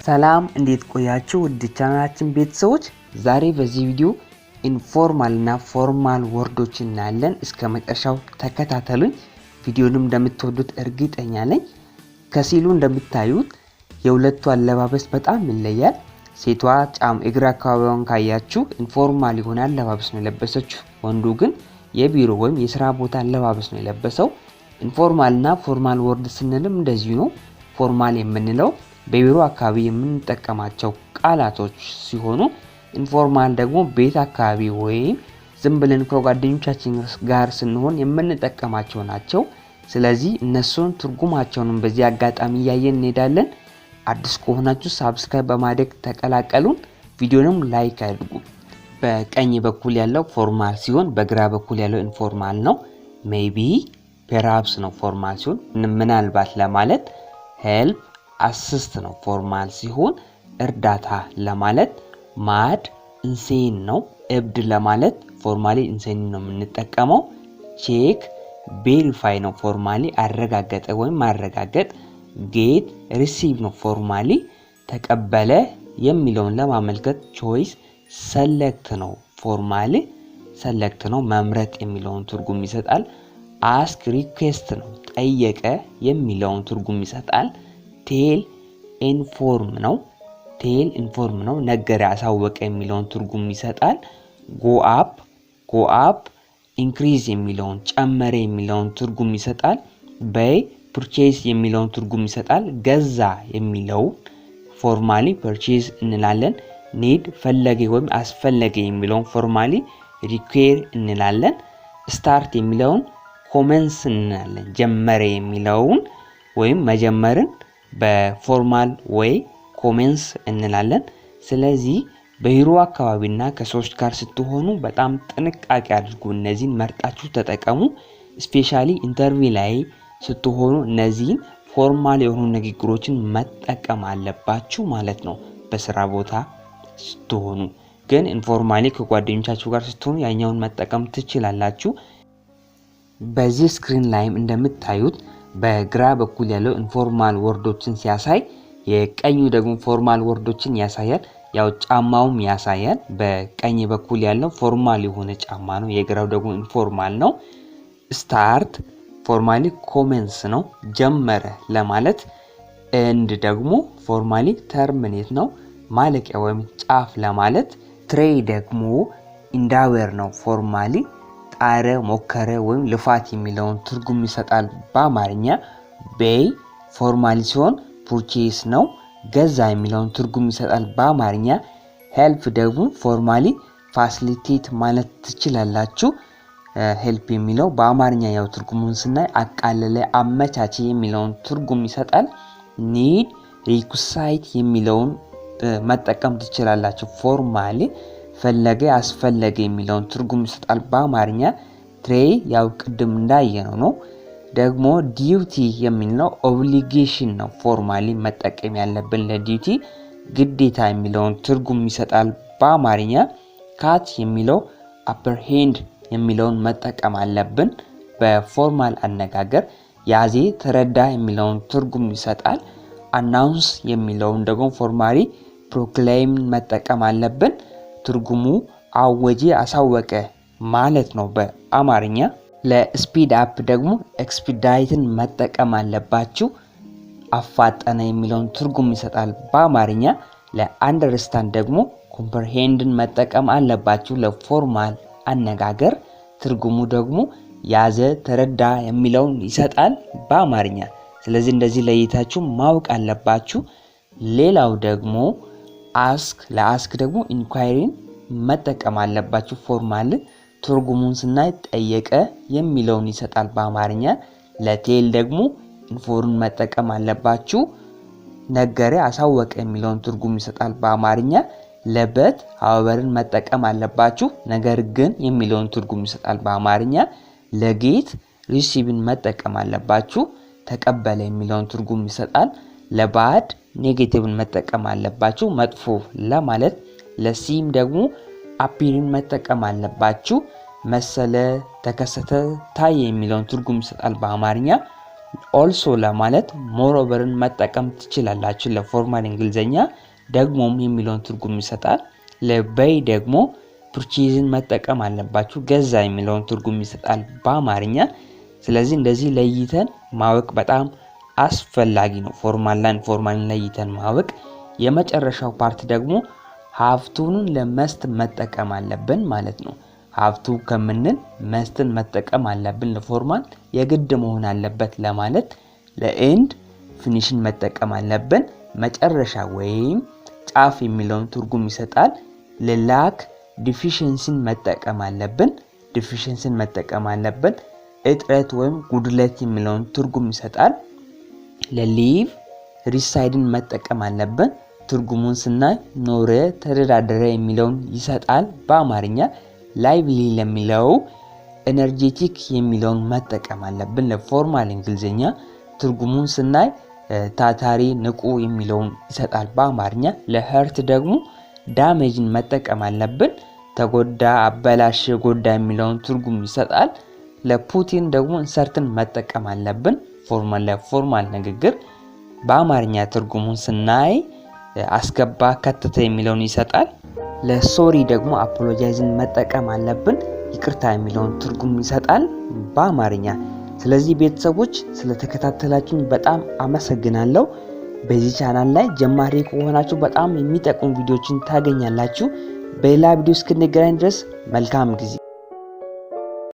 ሰላም እንዴት ቆያችሁ ውድ ቻናላችን ቤተሰቦች ዛሬ በዚህ ቪዲዮ ኢንፎርማል እና ፎርማል ወርዶችን እናያለን እስከ መጨረሻው ተከታተሉኝ ቪዲዮንም እንደምትወዱት እርግጠኛ ነኝ ከሲሉ እንደምታዩት የሁለቱ አለባበስ በጣም ይለያል ሴቷ ጫም እግር አካባቢውን ካያችሁ ኢንፎርማል ይሆናል አለባበስ ነው የለበሰችው ወንዱ ግን የቢሮ ወይም የሥራ ቦታ አለባበስ ነው የለበሰው ኢንፎርማል እና ፎርማል ወርድ ስንልም እንደዚሁ ነው ፎርማል የምንለው በቢሮ አካባቢ የምንጠቀማቸው ቃላቶች ሲሆኑ ኢንፎርማል ደግሞ ቤት አካባቢ ወይም ዝም ብለን ከጓደኞቻችን ጋር ስንሆን የምንጠቀማቸው ናቸው ስለዚህ እነሱን ትርጉማቸውን በዚህ አጋጣሚ ያየን እንሄዳለን አዲስ ከሆናችሁ ሰብስክራይብ በማድረግ ተቀላቀሉን ቪዲዮንም ላይክ አድርጉ በቀኝ በኩል ያለው ፎርማል ሲሆን በግራ በኩል ያለው ኢንፎርማል ነው ሜይቢ perhaps ነው ፎርማል ሲሆን ምናልባት ለማለት help assist ነው ፎርማል ሲሆን እርዳታ ለማለት mad insane ነው እብድ ለማለት ፎርማሊ insane ነው የምንጠቀመው check verify ነው ፎርማሊ አረጋገጠ ወይም ማረጋገጥ get receive ነው ፎርማሊ ተቀበለ የሚለውን ለማመልከት choice select ነው ፎርማሊ select ነው መምረጥ የሚለውን ትርጉም ይሰጣል ask request ነው ጠየቀ የሚለውን ትርጉም ይሰጣል tell inform ነው ነገረ አሳወቀ የሚለውን ትርጉም ይሰጣል go up increase የሚለውን ጨመረ የሚለውን ትርጉም ይሰጣል buy purchase የሚለውን ትርጉም ይሰጣል ገዛ የሚለው ፎርማሊ purchase እንላለን need ፈለገ ወይም አስፈለገ የሚለውን ፎርማሊ require እንላለን start የሚለውን commence እንላለን ጀመረ የሚለውን ወይም መጀመርን በፎርማል ወይ commence እንላለን ስለዚህ በቢሮ አካባቢና ከሰዎች ጋር ስትሆኑ በጣም ጥንቃቄ አድርጉ እነዚህን መርጣችሁ ተጠቀሙ ስፔሻሊ ኢንተርቪው ላይ ስትሆኑ እነዚህን ፎርማል የሆኑ ንግግሮችን መጠቀም አለባችሁ ማለት ነው በስራ ቦታ ስትሆኑ ግን ኢንፎርማሊ ከጓደኞቻችሁ ጋር ስትሆኑ ያኛውን መጠቀም ትችላላችሁ በዚህ ስክሪን ላይም እንደምታዩት በግራ በኩል ያለው ኢንፎርማል ወርዶችን ሲያሳይ የቀኙ ደግሞ ፎርማል ወርዶችን ያሳያል ያው ጫማውም ያሳያል በቀኝ በኩል ያለው ፎርማል የሆነ ጫማ ነው የግራው ደግሞ ኢንፎርማል ነው ስታርት ፎርማሊ ኮሜንስ ነው ጀመረ ለማለት ኤንድ ደግሞ ፎርማሊ ተርሚኔት ነው ማለቂያ ወይም ጫፍ ለማለት ትሬይ ደግሞ ኢንዳዌር ነው ፎርማሊ ጣረ ሞከረ ወይም ልፋት የሚለውን ትርጉም ይሰጣል በአማርኛ በይ ፎርማሊ ሲሆን ፑርቼስ ነው ገዛ የሚለውን ትርጉም ይሰጣል በአማርኛ ሄልፕ ደግሞ ፎርማሊ ፋሲሊቴት ማለት ትችላላችሁ ሄልፕ የሚለው በአማርኛ ያው ትርጉሙን ስናይ አቃለለ አመቻቸ የሚለውን ትርጉም ይሰጣል ኒድ ሪኩሳይት የሚለውን መጠቀም ትችላላችሁ ፎርማሊ ፈለገ አስፈለገ የሚለውን ትርጉም ይሰጣል በአማርኛ ትሬይ ያው ቅድም እንዳየነው ነው ደግሞ ዲዩቲ የሚለው ኦብሊጌሽን ነው ፎርማሊ መጠቀም ያለብን ለዲዩቲ ግዴታ የሚለውን ትርጉም ይሰጣል በአማርኛ ካት የሚለው አፕርሄንድ የሚለውን መጠቀም አለብን በፎርማል አነጋገር ያዜ ተረዳ የሚለውን ትርጉም ይሰጣል አናውንስ የሚለውን ደግሞ ፎርማሊ ፕሮክሌም መጠቀም አለብን ትርጉሙ አወጀ አሳወቀ ማለት ነው በአማርኛ ለስፒድ አፕ ደግሞ ኤክስፒዳይትን መጠቀም አለባችሁ አፋጠነ የሚለውን ትርጉም ይሰጣል በአማርኛ ለአንደርስታንድ ደግሞ ኮምፕሬሄንድን መጠቀም አለባችሁ ለፎርማል አነጋገር ትርጉሙ ደግሞ ያዘ ተረዳ የሚለውን ይሰጣል በአማርኛ ስለዚህ እንደዚህ ለይታችሁ ማወቅ አለባችሁ ሌላው ደግሞ አስክ ለአስክ ደግሞ ኢንኳይሪን መጠቀም አለባችሁ ፎርማል ትርጉሙን ስናይ ጠየቀ የሚለውን ይሰጣል በአማርኛ ለቴል ደግሞ ኢንፎርን መጠቀም አለባችሁ ነገረ አሳወቀ የሚለውን ትርጉም ይሰጣል በአማርኛ ለበት ሀወርን መጠቀም አለባችሁ ነገር ግን የሚለውን ትርጉም ይሰጣል በአማርኛ ለጌት ሪሲቭን መጠቀም አለባችሁ ተቀበለ የሚለውን ትርጉም ይሰጣል ለባድ ኔጌቲቭን መጠቀም አለባችሁ መጥፎ ለማለት ለሲም ደግሞ አፒርን መጠቀም አለባችሁ መሰለ ተከሰተ ታየ የሚለውን ትርጉም ይሰጣል በአማርኛ ኦልሶ ለማለት ሞሮቨርን መጠቀም ትችላላችሁ ለፎርማል እንግሊዘኛ። ደግሞም የሚለውን ትርጉም ይሰጣል። ለበይ ደግሞ ፑርቼዝን መጠቀም አለባችሁ፣ ገዛ የሚለውን ትርጉም ይሰጣል በአማርኛ። ስለዚህ እንደዚህ ለይተን ማወቅ በጣም አስፈላጊ ነው። ፎርማልና ኢንፎርማልን ለይተን ማወቅ። የመጨረሻው ፓርት ደግሞ ሀፍቱን ለመስት መጠቀም አለብን ማለት ነው። ሀፍቱ ከምንል መስትን መጠቀም አለብን ለፎርማል የግድ መሆን አለበት ለማለት። ለኤንድ ፊኒሽን መጠቀም አለብን መጨረሻ ወይም ጫፍ የሚለውን ትርጉም ይሰጣል። ለላክ ዲፊሽንሲን መጠቀም አለብን፣ ዲፊሽንሲን መጠቀም አለብን። እጥረት ወይም ጉድለት የሚለውን ትርጉም ይሰጣል። ለሊቭ ሪሳይድን መጠቀም አለብን። ትርጉሙን ስናይ ኖረ፣ ተደዳደረ የሚለውን ይሰጣል በአማርኛ። ላይቭሊ ለሚለው ኤነርጄቲክ የሚለውን መጠቀም አለብን ለፎርማል እንግሊዘኛ። ትርጉሙን ስናይ ታታሪ፣ ንቁ የሚለውን ይሰጣል በአማርኛ። ለህርት ደግሞ ዳሜጅን መጠቀም አለብን። ተጎዳ፣ አበላሽ፣ ጎዳ የሚለውን ትርጉም ይሰጣል። ለፑቲን ደግሞ ኢንሰርትን መጠቀም አለብን ለፎርማል ንግግር። በአማርኛ ትርጉሙን ስናይ አስገባ፣ ከተተ የሚለውን ይሰጣል። ለሶሪ ደግሞ አፖሎጃይዝን መጠቀም አለብን፣ ይቅርታ የሚለውን ትርጉም ይሰጣል በአማርኛ። ስለዚህ ቤተሰቦች ስለተከታተላችሁኝ በጣም አመሰግናለሁ። በዚህ ቻናል ላይ ጀማሪ ከሆናችሁ በጣም የሚጠቅሙ ቪዲዮዎችን ታገኛላችሁ። በሌላ ቪዲዮ እስክንገናኝ ድረስ መልካም ጊዜ